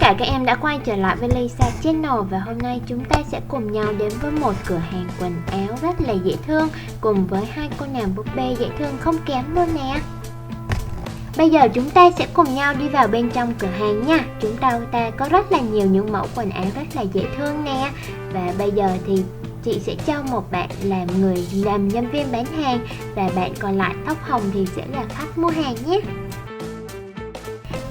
cả các em đã quay trở lại với Lisa Channel và hôm nay chúng ta sẽ cùng nhau đến với một cửa hàng quần áo rất là dễ thương cùng với hai cô nàng búp bê dễ thương không kém luôn nè. Bây giờ chúng ta sẽ cùng nhau đi vào bên trong cửa hàng nha. Chúng ta có rất là nhiều những mẫu quần áo rất là dễ thương nè. Và bây giờ thì chị sẽ cho một bạn làm nhân viên bán hàng và bạn còn lại tóc hồng thì sẽ là khách mua hàng nhé.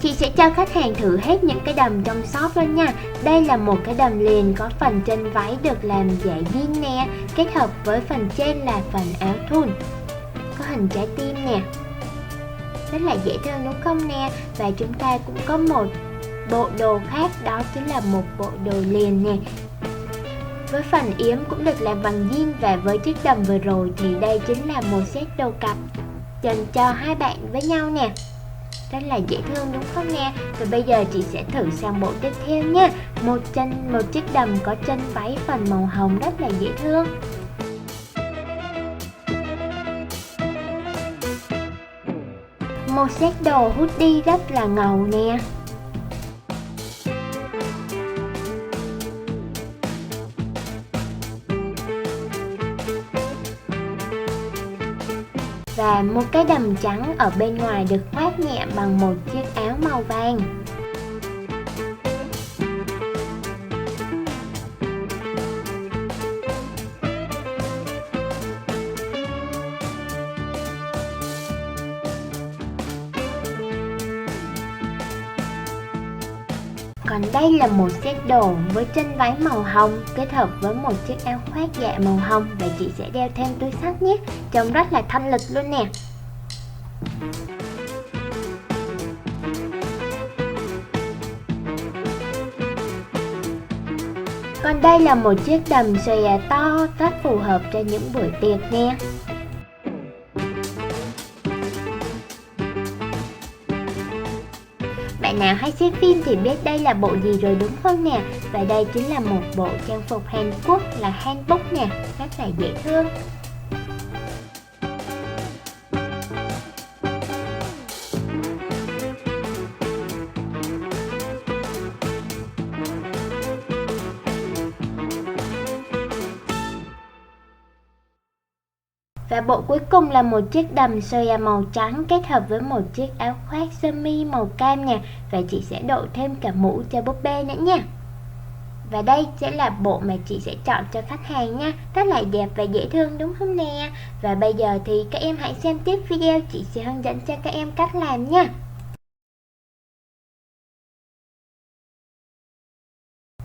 Chị sẽ cho khách hàng thử hết những cái đầm trong shop luôn nha. Đây là một cái đầm liền có phần trên váy được làm giả jean nè, kết hợp với phần trên là phần áo thun, có hình trái tim nè, rất là dễ thương đúng không nè. Và chúng ta cũng có một bộ đồ khác, đó chính là một bộ đồ liền nè, với phần yếm cũng được làm bằng jean. Và với chiếc đầm vừa rồi thì đây chính là một set đồ cặp dành cho hai bạn với nhau nè, rất là dễ thương đúng không nè. Và bây giờ chị sẽ thử sang bộ tiếp theo nha. Một chiếc đầm có chân váy phần màu hồng rất là dễ thương. Một set đồ hoodie rất là ngầu nè. Và một cái đầm trắng ở bên ngoài được khoác nhẹ bằng một chiếc áo màu vàng. Còn đây là một set đồ với chân váy màu hồng kết hợp với một chiếc áo khoác dạ màu hồng, và chị sẽ đeo thêm túi xách nhé, trông rất là thanh lịch luôn nè. Còn đây là một chiếc đầm xòe to rất phù hợp cho những buổi tiệc nè. Bạn nào hay xem phim thì biết đây là bộ gì rồi đúng không nè. Và đây chính là một bộ trang phục Hàn Quốc là hanbok nè, rất là dễ thương. Và bộ cuối cùng là một chiếc đầm xòe màu trắng kết hợp với một chiếc áo khoác sơ mi màu cam nè. Và chị sẽ đội thêm cả mũ cho búp bê nữa nha. Và đây sẽ là bộ mà chị sẽ chọn cho khách hàng nha, rất là đẹp và dễ thương đúng không nè. Và bây giờ thì các em hãy xem tiếp video, chị sẽ hướng dẫn cho các em cách làm nha.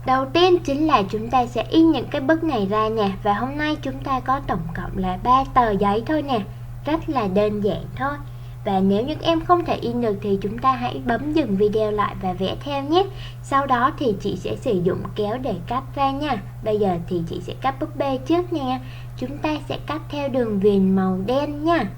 Đầu tiên chính là chúng ta sẽ in những cái bức này ra nè. Và hôm nay chúng ta có tổng cộng là 3 tờ giấy thôi nè, rất là đơn giản thôi. Và nếu như em không thể in được thì chúng ta hãy bấm dừng video lại và vẽ theo nhé. Sau đó thì chị sẽ sử dụng kéo để cắt ra nha. Bây giờ thì chị sẽ cắt búp bê trước nè. Chúng ta sẽ cắt theo đường viền màu đen nha.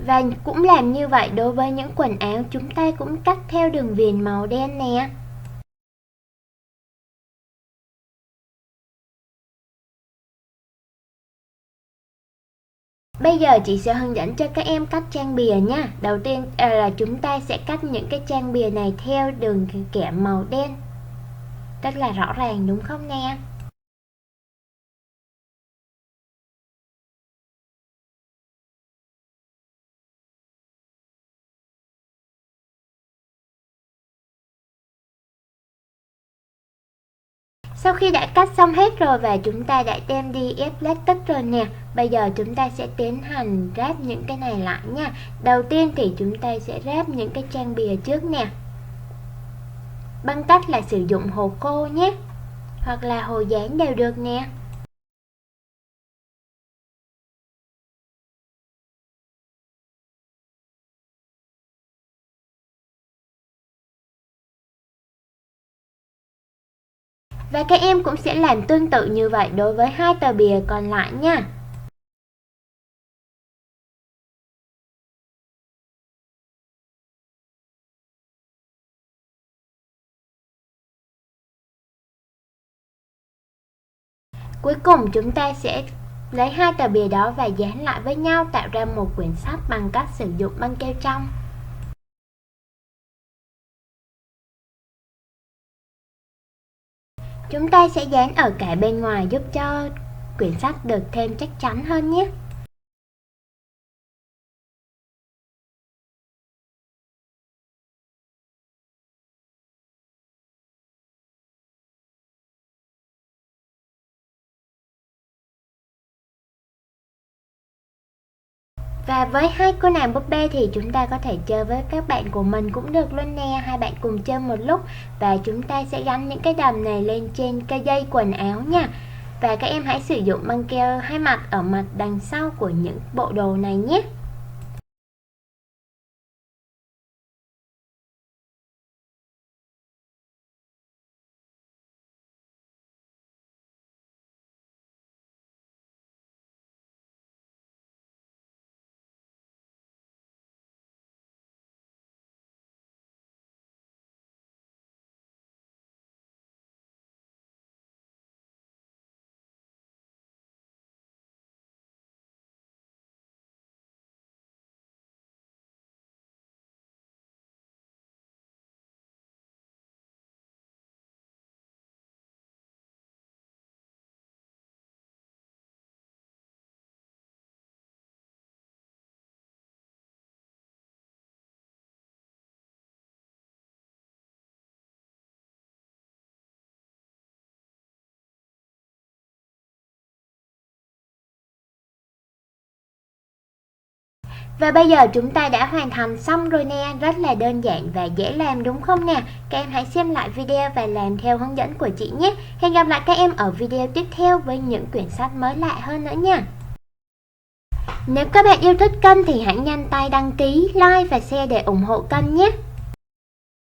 Và cũng làm như vậy đối với những quần áo, chúng ta cũng cắt theo đường viền màu đen nè. Bây giờ chị sẽ hướng dẫn cho các em cắt trang bìa nha. Đầu tiên là chúng ta sẽ cắt những cái trang bìa này theo đường kẽm màu đen, rất là rõ ràng đúng không nè. Sau khi đã cắt xong hết rồi và chúng ta đã đem đi ép lát tích rồi nè, bây giờ chúng ta sẽ tiến hành ráp những cái này lại nha. Đầu tiên thì chúng ta sẽ ráp những cái trang bìa trước nè, bằng cách là sử dụng hồ khô nhé, hoặc là hồ dán đều được nè. Và các em cũng sẽ làm tương tự như vậy đối với hai tờ bìa còn lại nha. Cuối cùng chúng ta sẽ lấy hai tờ bìa đó và dán lại với nhau, tạo ra một quyển sách bằng cách sử dụng băng keo trong. Chúng ta sẽ dán ở cả bên ngoài giúp cho quyển sách được thêm chắc chắn hơn nhé. Và với hai cô nàng búp bê thì chúng ta có thể chơi với các bạn của mình cũng được luôn nè. Hai bạn cùng chơi một lúc và chúng ta sẽ gắn những cái đầm này lên trên cây dây quần áo nha. Và các em hãy sử dụng băng keo hai mặt ở mặt đằng sau của những bộ đồ này nhé. Và bây giờ chúng ta đã hoàn thành xong rồi nè, rất là đơn giản và dễ làm đúng không nè? Các em hãy xem lại video và làm theo hướng dẫn của chị nhé. Hẹn gặp lại các em ở video tiếp theo với những quyển sách mới lạ hơn nữa nha. Nếu các bạn yêu thích kênh thì hãy nhanh tay đăng ký, like và share để ủng hộ kênh nhé.